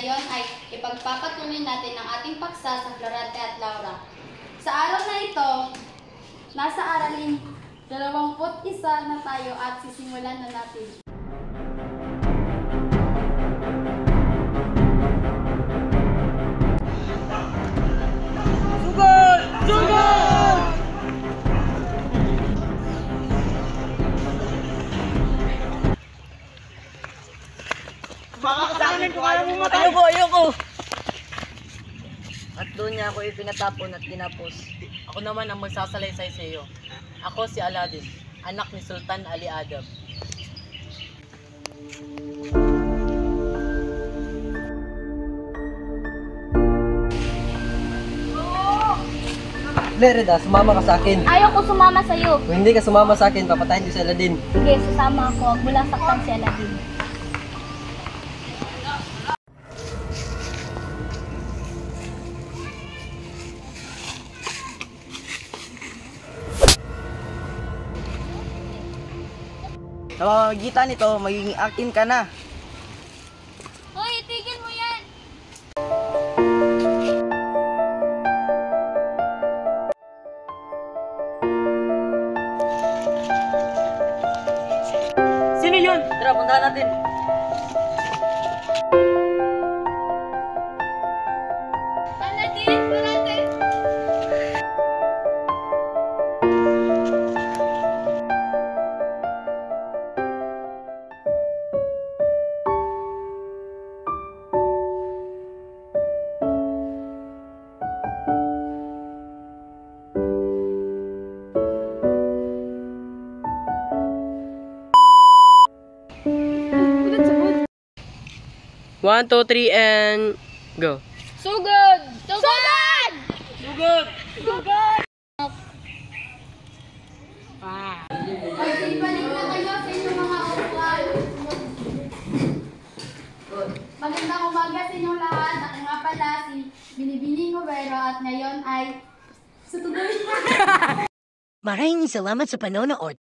ngayon ay ipagpapatuloy natin ang ating paksa sa Florante at Laura. Sa araw na ito, nasa aralin 21 na tayo at sisimulan na natin. Sugod! Sugod! Makakasamin ko kaya mo matay. Ayoko! At doon niya ako ipinatapon at tinapos. Ako naman ang magsasalaysay sa iyo. Ako si Aladdin, anak ni Sultan Ali Adam. Lerida, sumama ka sa akin. Ayaw ko sumama sa'yo. Kung hindi ka sumama sa akin, papatayin ko si Aladdin. Sige, sasama ako. Huwag mo lang saktan si Aladdin. Sa pamamagitan nito, magiging akin ka na. Hoy, itigil mo yan! Sino yun? Tara, puntahan natin. Aladdin, Aladdin! One, two, three, and go. Sugod! Sugod! Sugod! Sugod! Magbalik na kayo sa inyong mga upuan. Magandang umaga sa inyong lahat. Ako nga pala si Binibining Overo at ngayon ay... Maraming salamat sa panonood.